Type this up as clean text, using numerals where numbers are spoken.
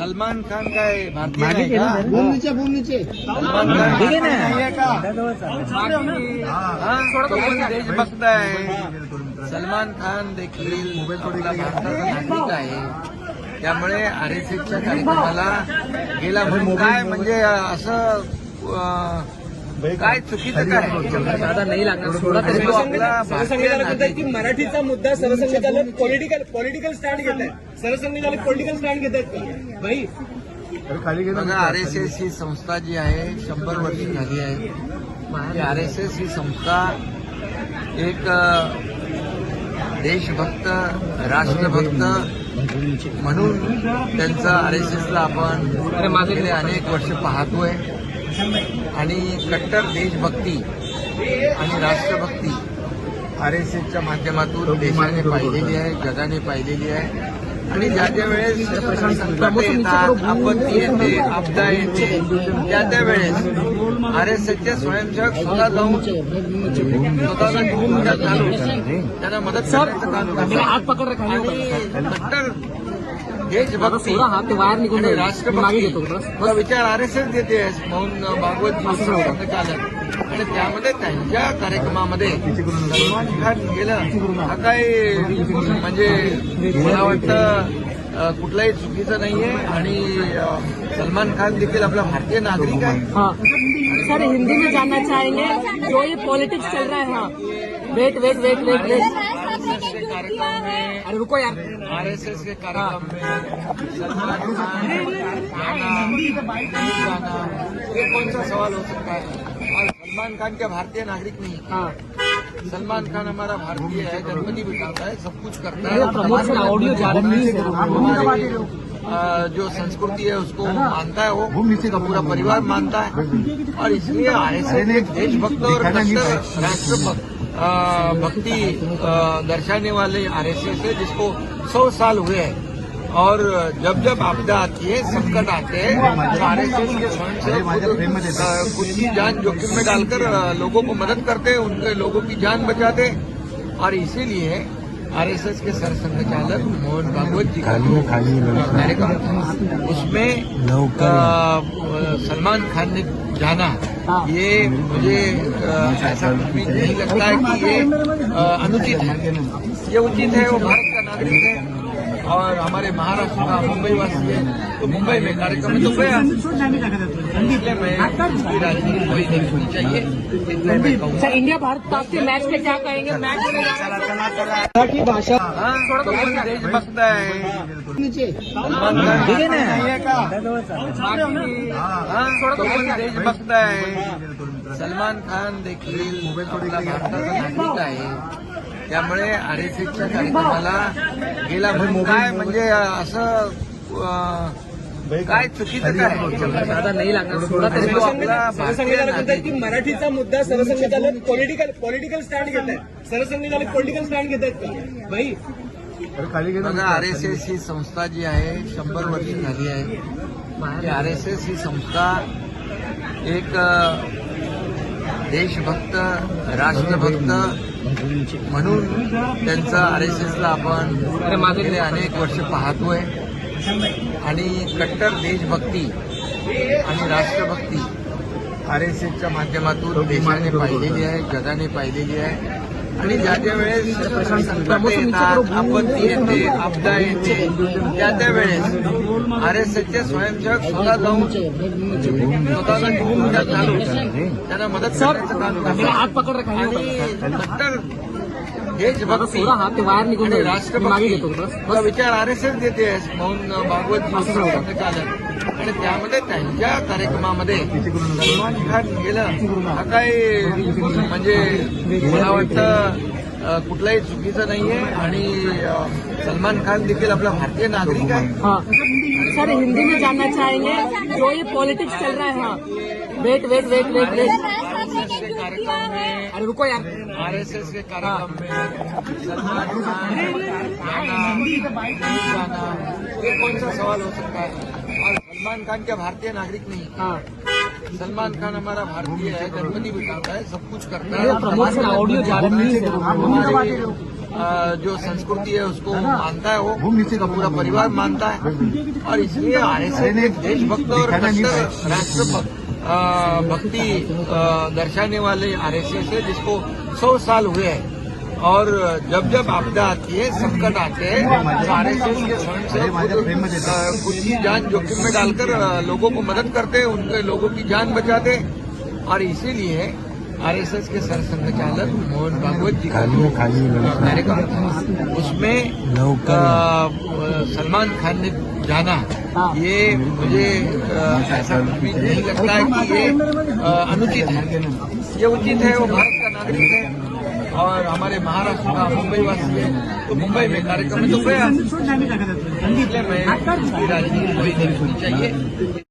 सलमान खान काय भारतीय नाही का? सलमान खान ठीक आहे ना. नाहीये का? तो पण देशभक्त आहे. सलमान खान देखील आपला भारताचा नागरिक आहे. त्यामुळे आरएसएसच्या कार्यक्रमाला गेला म्हणून काय म्हणजे असं काय चुकीचं काय? दादा नाही लागणार सोडा तरी तो आपला भारतीय नागरिक. की मराठीचा मुद्दा सरसंघचालक पॉलिटिकल स्टँड घेत आहेत. सरसंघचालक पॉलिटिकल स्टँड घेत आहेत का भाई? बघा, आरएसएस ही संस्था जी आहे 100 वर्षी झाली आहे. ही आरएसएस ही संस्था एक देशभक्त राष्ट्रभक्त म्हणून त्यांचं आरएसएसला आपण गेले अनेक वर्ष पाहतोय. आणि कट्टर देशभक्ती आणि राष्ट्रभक्ती आरएसएसच्या माध्यमातून देशाने पाहिलेली आहे, जगाने पाहिलेली आहे. आणि ज्या ज्या वेळेस संकट येतात, आपत्ती येते, आपदा येते, त्या वेळेस आरएसएसचे स्वयंसेवक स्वतः जाऊन स्वतःला घेऊन त्यांना मदत करण्याचं काम करतात. आणि कट्टर देशभक्ती आणि राष्ट्रभक्तीचा विचार आरएसएस देते म्हणून भागवत संघचालक. आणि त्यामध्ये त्यांच्या कार्यक्रमामध्ये सलमान खान गेलं हा काही म्हणजे मला वाटतं कुठलाही चुकीचं नाहीये. आणि सलमान खान देखील आपला भारतीय नागरिक आहे. सर हिंदी में जानना चाहेंगे जो ये पॉलिटिक्स चल रहा है. हाँ वेट के कार्यक्रम में, अरे रुको यार, आरएसएस के कार्यक्रम में सलमान खान गाना ये कौन सा सवाल हो सकता है? और सलमान खान क्या भारतीय नागरिक नहीं? हाँ सलमान खान हमारा भारतीय है, गणपति बिठाता है, सब कुछ करता ये प्रमोशन ऑडियो जा रही है. हमारी जो संस्कृति है उसको मानता है, वो उसका पूरा परिवार मानता है. और इसलिए आरएसएस एक देशभक्त और कट्टर राष्ट्रभक्त भक्ति दर्शाने वाले आरएसएस है जिसको 100 साल हुए हैं. और जब जब आपदा आती है, संकट आते हैं, तो आरएसएस के स्वयंसेवक खुद की जान जोखिम में डालकर लोगों को मदद करते हैं, उनके लोगों की जान बचाते हैं. और इसीलिए आरएसएस के सरसंघचालक मोहन भागवत जी का कार्यक्रम था, उसमें सलमान खान ने जाना, ये मुझे ऐसा भी नहीं लगता है कि ये अनुचित है. ये उचित है, वो भारत का नागरिक है और हमारे महाराष्ट्र का मुंबई वासी है, तो मुंबई में कार्यक्रम में तो गया. इसलिए मैं इसकी राजनीति कोई नहीं होनी चाहिए, इतने मैं कहूँगा. सर इंडिया भारत पाक के मैच में क्या कहेंगे? मैच में मराठी भाषा तो पण देशभक्त आहे. सलमान खान ठीक आहे ना. नाहीये का? तो पण देशभक्त आहे. सलमान खान देखील आपला भारताचा नागरिक आहे. त्यामुळे आरएसएसच्या कार्यक्रमाला गेला म्हणून काय म्हणजे असं काय चुकीचं काय? दादा नाही लागणार सोडा तरी तो आपला भारतीय सरसंघचालक नागरिक. की मराठीचा मुद्दा सरसंघचालक पॉलिटिकल स्टँड घेत आहेत. सरसंघचालक पॉलिटिकल स्टँड घेत आहेत का भाई? बघा, आरएसएस ही संस्था जी आहे 100 वर्षी झाली आहे. ही आरएसएस ही संस्था एक देशभक्त राष्ट्रभक्त म्हणून त्यांचं आरएसएसला आपण गेले अनेक वर्ष पाहतोय. आणि कट्टर देशभक्ती आणि राष्ट्रभक्ती आरएसएसच्या माध्यमातून देशाने पाहिलेली आहे, जगाने पाहिलेली आहे. आणि ज्या ज्या वेळेस संकट येतात, आपत्ती येते, आपदा येते, त्या वेळेस आरएसएसचे स्वयंसेवक स्वतः जाऊन स्वतःला घेऊन त्यांना मदत करण्याचं काम करतात. हाथ पकड़ रखा है. आणि कट्टर देशभक्ती हाथ बाहर निकल आणि राष्ट्रभक्तीचा विचार आरएसएस देते म्हणून भागवत संघचालक. आणि त्यामध्ये त्यांच्या कार्यक्रमामध्ये सलमान खान गेलं हा काही म्हणजे मला वाटतं कुठलाही चुकीचं नाहीये. आणि सलमान खान देखील आपला भारतीय नागरिक आहे. हाँ सर हिंदी में जानना चाहेंगे जो ये पॉलिटिक्स चल रहा है. हाँ वेट आरएसएस के कार्यक्रम में, अरे रुको यार, आरएसएस के कार्यक्रम में सलमान खान गाना ये कौन सा सवाल हो सकता है? और सलमान खान क्या भारतीय नागरिक नहीं? हाँ सलमान खान हमारा भारतीय है, गणपति बिठाता है, सब कुछ करता ये है. प्रमोशन ऑडियो जा रही है. हमारी जो संस्कृति है उसको मानता है, वो उसका पूरा परिवार मानता है। और इसलिए आरएसएस देशभक्त और कट्टर राष्ट्र भक्ति दर्शाने वाले आरएसएस है, जिसको 100 साल हुए हैं। और जब जब आपदा आती है, संकट आते हैं, तो आरएसएस के स्वयंसेवक खुद की जान जोखिम में डालकर लोगों को मदद करते हैं, उनके लोगों की जान बचाते हैं। और इसीलिए आरएसएस के सरसंघचालक मोहन भागवत जी का जो कार्यक्रम था, उसमें सलमान खान ने जाना, ये मुझे ऐसा कुछ भी नहीं लगता है कि ये अनुचित है। ये उचित है, वो भारत का नागरिक है और हमारे महाराष्ट्र का मुंबई वासी है, तो मुंबई में कार्यक्रम में तो गया। इसलिए मैं इसकी राजनीति कोई नहीं होनी चाहिए।